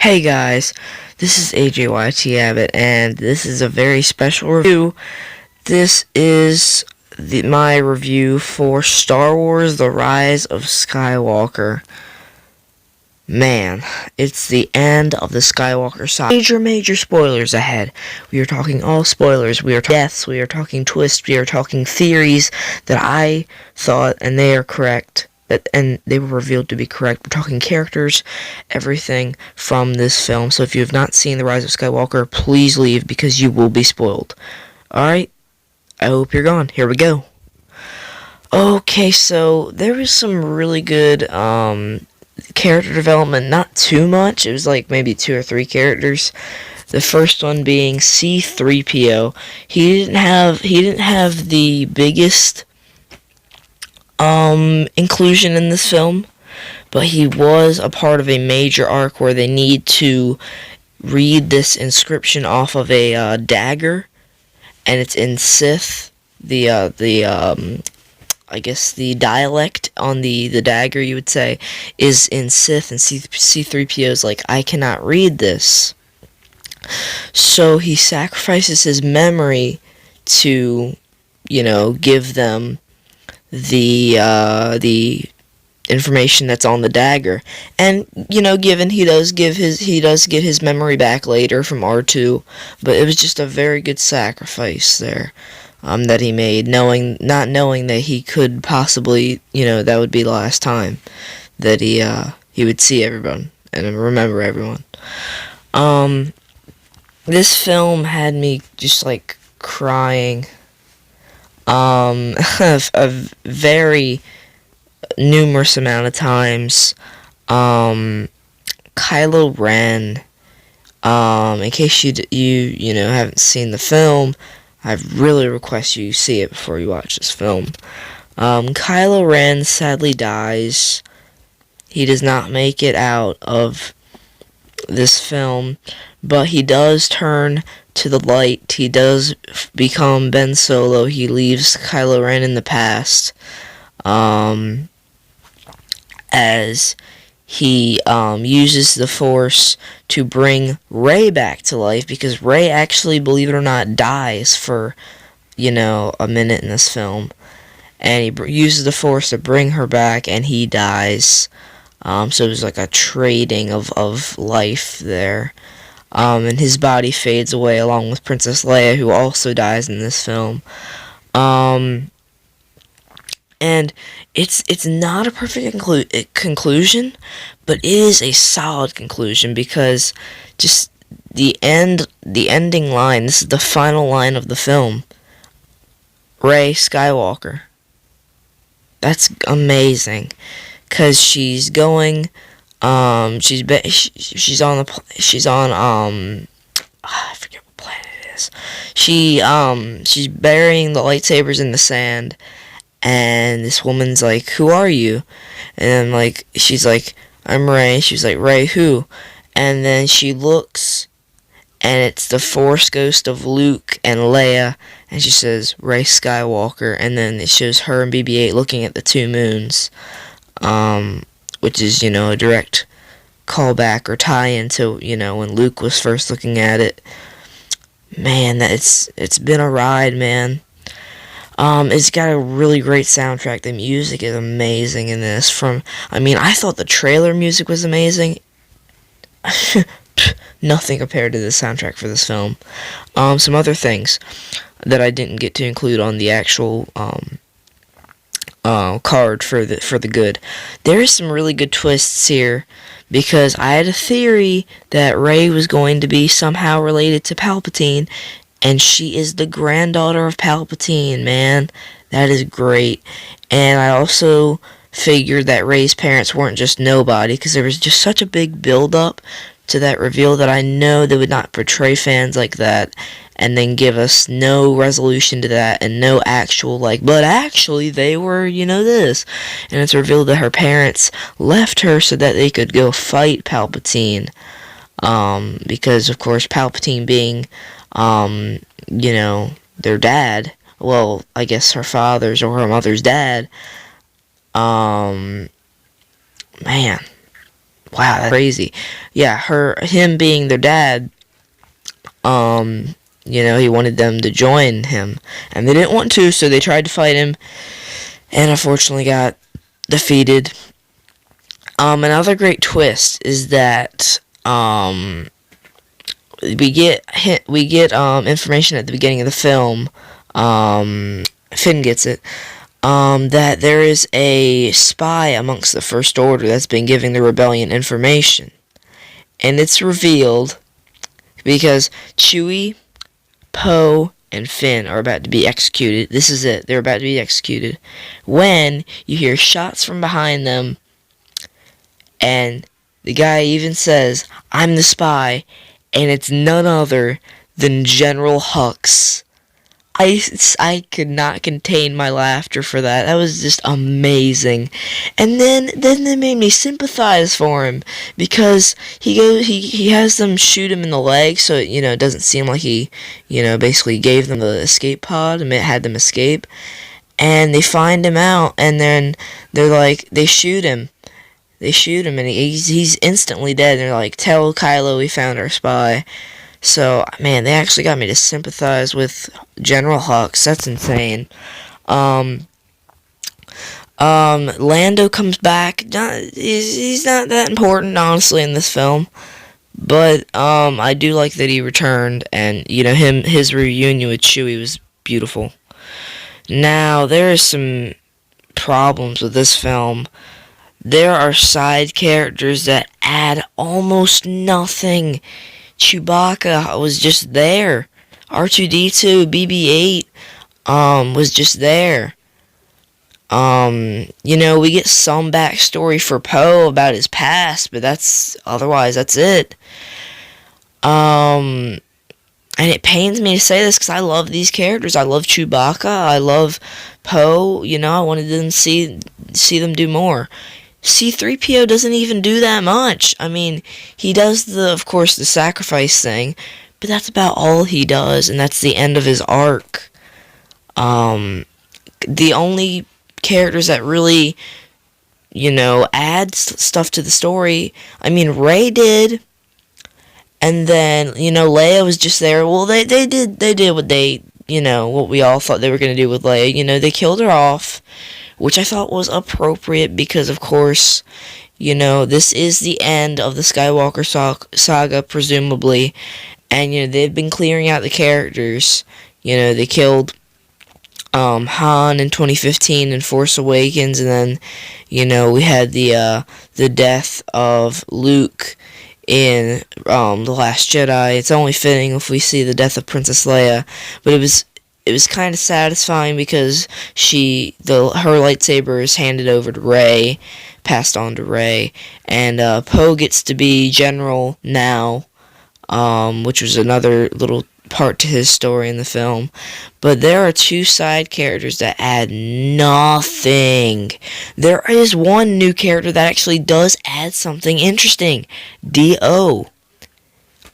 Hey guys, this is AJYT Abbott, and this is a very special review. This is my review for Star Wars: The Rise of Skywalker. Man, it's the end of the Skywalker saga. Major spoilers ahead. We are talking all spoilers. We are talking deaths. We are talking twists. We are talking theories that I thought, and they are correct. And they were revealed to be correct. We're talking characters, everything from this film. So if you have not seen The Rise of Skywalker, please leave because you will be spoiled. Alright, I hope you're gone. Here we go. Okay, so there was some really good character development. Not too much. It was like maybe 2 or 3 characters. The first one being C-3PO. He didn't have the biggest inclusion in this film, but he was a part of a major arc where they need to read this inscription off of a dagger, and it's in Sith. I guess the dialect on the dagger, you would say, is in Sith, and C-3PO is like, I cannot read this. So he sacrifices his memory to, give them the information that's on the dagger, and given he does get his memory back later from R2, but it was just a very good sacrifice there that he made, not knowing that he could possibly, that would be the last time that he would see everyone and remember everyone. This film had me just like crying a very numerous amount of times. Kylo Ren, in case you haven't seen the film, I really request you see it before you watch this film. Kylo Ren sadly dies. He does not make it out of this film, but he does turn to the light. He does become Ben Solo. He leaves Kylo Ren in the past, as he uses the Force to bring Rey back to life, because Rey actually, believe it or not, dies for a minute in this film, and he uses the Force to bring her back, and he dies. So it was like a trading of life there. And his body fades away along with Princess Leia, who also dies in this film. And it's not a perfect conclusion, but it is a solid conclusion, because just the ending line, this is the final line of the film. Rey Skywalker. That's amazing, because she's going, she's on I forget what planet it is. She's burying the lightsabers in the sand, and this woman's like, "Who are you?" And then she's like, "I'm Rey." She's like, "Rey who?" And then she looks, and it's the Force ghost of Luke and Leia, and she says, "Rey Skywalker," and then it shows her and BB-8 looking at the 2 moons, which is, a direct callback or tie-in to, when Luke was first looking at it. Man, it's been a ride, man. It's got a really great soundtrack. The music is amazing in this. I thought the trailer music was amazing. Nothing compared to the soundtrack for this film. Some other things that I didn't get to include on the actual card for the good. There is some really good twists here, because I had a theory that Rey was going to be somehow related to Palpatine, and she is the granddaughter of Palpatine, man. That is great. And I also figured that Rey's parents weren't just nobody, because there was just such a big build-up to that reveal that I know they would not portray fans like that and then give us no resolution to that and no actual, but actually they were, this. And it's revealed that her parents left her so that they could go fight Palpatine. Because, of course, Palpatine being, their dad, well, I guess her father's or her mother's dad, man, Wow, that's crazy. Yeah, him being their dad, he wanted them to join him, and they didn't want to, so they tried to fight him, and unfortunately got defeated. Another great twist is that we get information at the beginning of the film. Finn gets it. That there is a spy amongst the First Order that's been giving the rebellion information, and it's revealed because Chewie, Poe, and Finn are about to be executed. This is it. They're about to be executed when you hear shots from behind them, and the guy even says, "I'm the spy," and it's none other than General Hux. I could not contain my laughter for that. That was just amazing. And then they made me sympathize for him because he has them shoot him in the leg, so it doesn't seem like he basically gave them the escape pod and it had them escape. And they find him out, and then they're like, they shoot him. They shoot him, and he's instantly dead. And they're like, "Tell Kylo we found our spy." So, man, they actually got me to sympathize with General Hux. That's insane. Lando comes back. He's not that important, honestly, in this film. But, I do like that he returned, and, his reunion with Chewie was beautiful. Now, there are some problems with this film. There are side characters that add almost nothing. Chewbacca was just there. R2-D2, BB-8, was just there. We get some backstory for Poe about his past, but that's it. And it pains me to say this because I love these characters. I love Chewbacca. I love Poe. I wanted them to see them do more. C-3PO doesn't even do that much. I mean, he does of course, the sacrifice thing, but that's about all he does, and that's the end of his arc. The only characters that really, add stuff to the story, I mean, Rey did, and then, Leia was just there. Well, they did what what we all thought they were going to do with Leia. They killed her off, which I thought was appropriate because, of course, this is the end of the Skywalker saga, presumably, and, they've been clearing out the characters. They killed Han in 2015 in Force Awakens, and then, we had the death of Luke in The Last Jedi. It's only fitting if we see the death of Princess Leia, but it was kind of satisfying because her lightsaber is handed over to Rey, passed on to Rey, and Poe gets to be General now, which was another little part to his story in the film. But there are two side characters that add nothing. There is one new character that actually does add something interesting. D.O.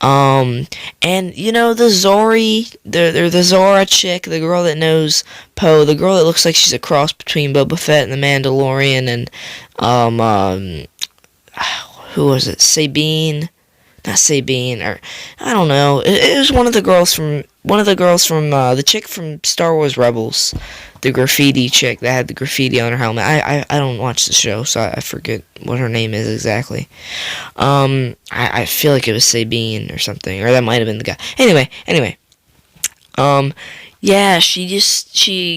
And the the Zora chick, the girl that knows Poe, the girl that looks like she's a cross between Boba Fett and the Mandalorian, and who was it? Not Sabine, or I don't know. It was one of the girls from the chick from Star Wars Rebels, the graffiti chick that had the graffiti on her helmet. I don't watch the show, so I forget what her name is exactly. I feel like it was Sabine or something, or that might have been the guy. Anyway. Yeah, she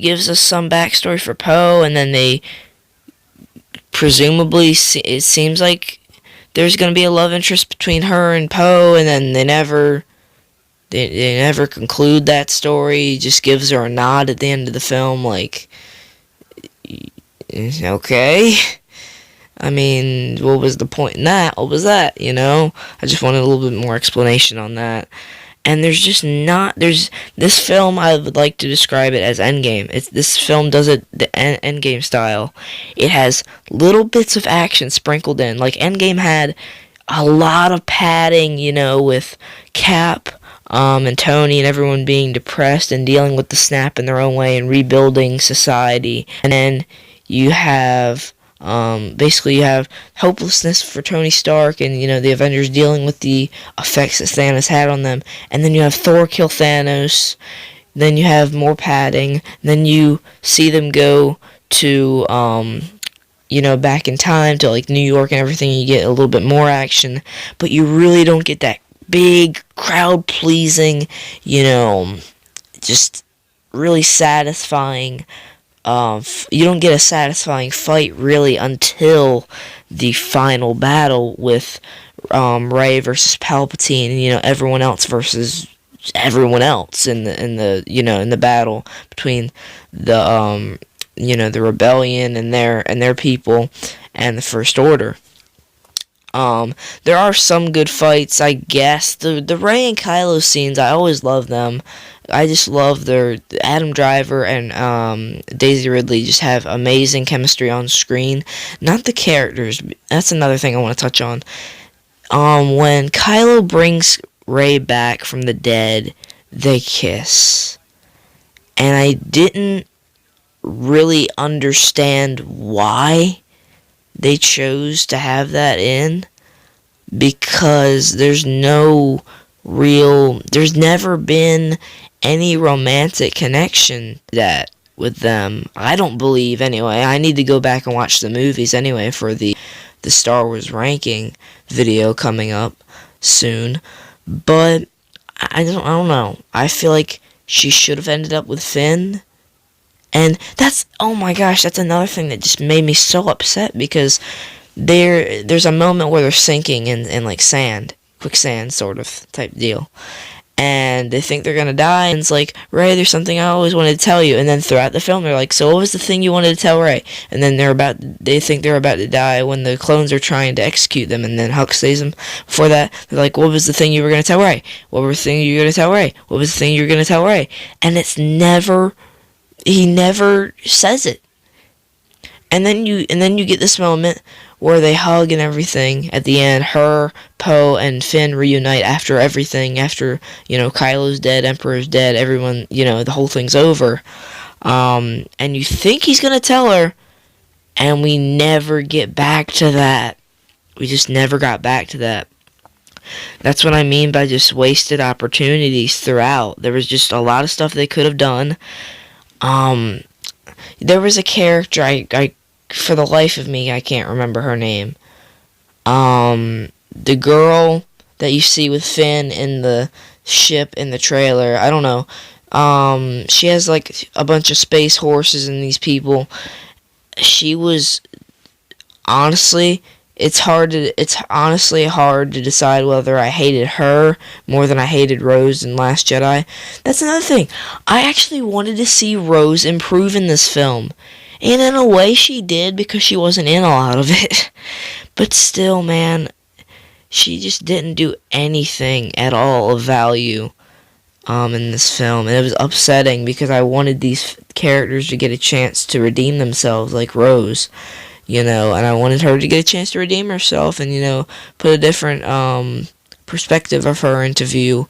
gives us some backstory for Poe, and then they presumably, it seems like there's going to be a love interest between her and Poe, and then they never conclude that story. He just gives her a nod at the end of the film, like, okay. I mean, what was the point in that? What was that, I just wanted a little bit more explanation on that. And this film, I would like to describe it as Endgame. This film does it the Endgame style. It has little bits of action sprinkled in. Like, Endgame had a lot of padding, with Cap, and Tony and everyone being depressed and dealing with the snap in their own way and rebuilding society. And then you have Basically, you have hopelessness for Tony Stark and, the Avengers dealing with the effects that Thanos had on them. And then you have Thor kill Thanos. Then you have more padding. Then you see them go to, back in time to, like, New York and everything. You get a little bit more action. But you really don't get that big, crowd-pleasing, just really satisfying. You don't get a satisfying fight really until the final battle with Rey versus Palpatine, and everyone else versus everyone else in the battle between the rebellion and their people and the First Order. There are some good fights, I guess. The Rey and Kylo scenes, I always love them. I just love Adam Driver and Daisy Ridley just have amazing chemistry on screen. Not the characters. That's another thing I want to touch on. When Kylo brings Rey back from the dead, they kiss. And I didn't really understand why they chose to have that in, because there's never been any romantic connection that with them. I don't believe, anyway. I need to go back and watch the movies anyway for the Star Wars ranking video coming up soon. But I don't know. I feel like she should have ended up with Finn. And oh my gosh, that's another thing that just made me so upset, because there's a moment where they're sinking in like sand, quicksand sort of type deal. And they think they're gonna die, and it's like, Rey, there's something I always wanted to tell you. And then throughout the film, they're like, so what was the thing you wanted to tell Rey? And then they think they're about to die when the clones are trying to execute them, and then Hux saves them. Before that, they're like, what was the thing you were gonna tell Rey? What was the thing you were gonna tell Rey? What was the thing you were gonna tell Rey? And he never says it. And then you get this moment where they hug and everything at the end. Her, Poe, and Finn reunite after everything. After, Kylo's dead, Emperor's dead, everyone, the whole thing's over. And you think he's gonna tell her, and we never get back to that. We just never got back to that. That's what I mean by just wasted opportunities throughout. There was just a lot of stuff they could have done. There was a character, I for the life of me, I can't remember her name. The girl that you see with Finn in the ship in the trailer, I don't know. She has like a bunch of space horses and these people. She was, honestly, it's honestly hard to decide whether I hated her more than I hated Rose in Last Jedi. That's another thing. I actually wanted to see Rose improve in this film. And in a way she did, because she wasn't in a lot of it. But still, man, she just didn't do anything at all of value in this film. And it was upsetting, because I wanted these characters to get a chance to redeem themselves, like Rose. And I wanted her to get a chance to redeem herself and, put a different perspective of her into view.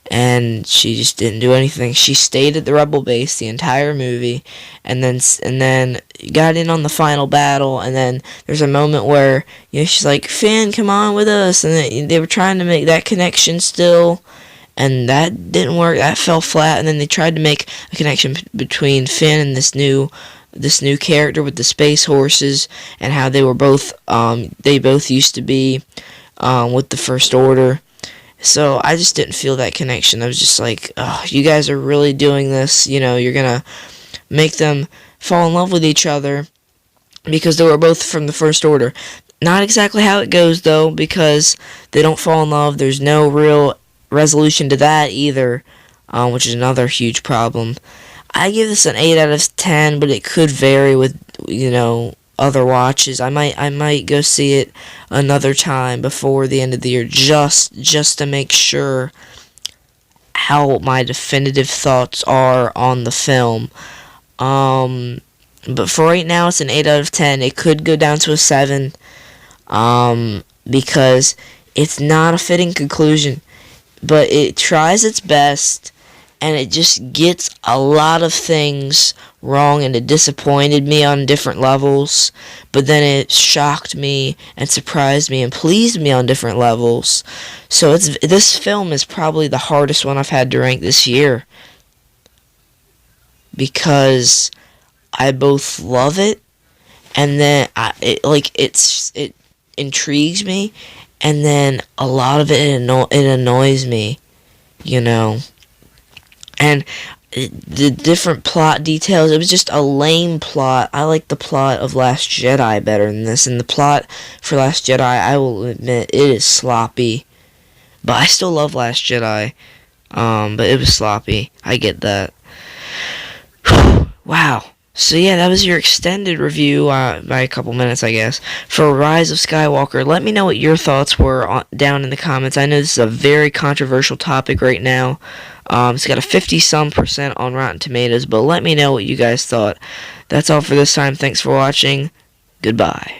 And she just didn't do anything. She stayed at the Rebel base the entire movie, and then got in on the final battle. And then there's a moment where she's like, Finn, come on with us, and they were trying to make that connection still, and that didn't work. That fell flat. And then they tried to make a connection between Finn and this new character with the space horses, and how they both used to be with the First Order. So I just didn't feel that connection. I was just like, oh, you guys are really doing this. You're going to make them fall in love with each other because they were both from the First Order. Not exactly how it goes, though, because they don't fall in love. There's no real resolution to that either, which is another huge problem. I give this an 8 out of 10, but it could vary with, other watches. I might go see it another time before the end of the year, just to make sure how my definitive thoughts are on the film. But for right now, it's an 8 out of 10. It could go down to a 7, because it's not a fitting conclusion, but it tries its best, and it just gets a lot of things wrong, and it disappointed me on different levels, but then it shocked me and surprised me and pleased me on different levels. So this film is probably the hardest one I've had to rank this year, because I both love it, and then it intrigues me, and then a lot of it annoys me, you know. And the different plot details, it was just a lame plot. I like the plot of Last Jedi better than this, and the plot for Last Jedi, I will admit, it is sloppy. But I still love Last Jedi, but it was sloppy. I get that. Wow. So yeah, that was your extended review, by a couple minutes, I guess, for Rise of Skywalker. Let me know what your thoughts were down in the comments. I know this is a very controversial topic right now. It's got a 50-some% on Rotten Tomatoes, but let me know what you guys thought. That's all for this time. Thanks for watching. Goodbye.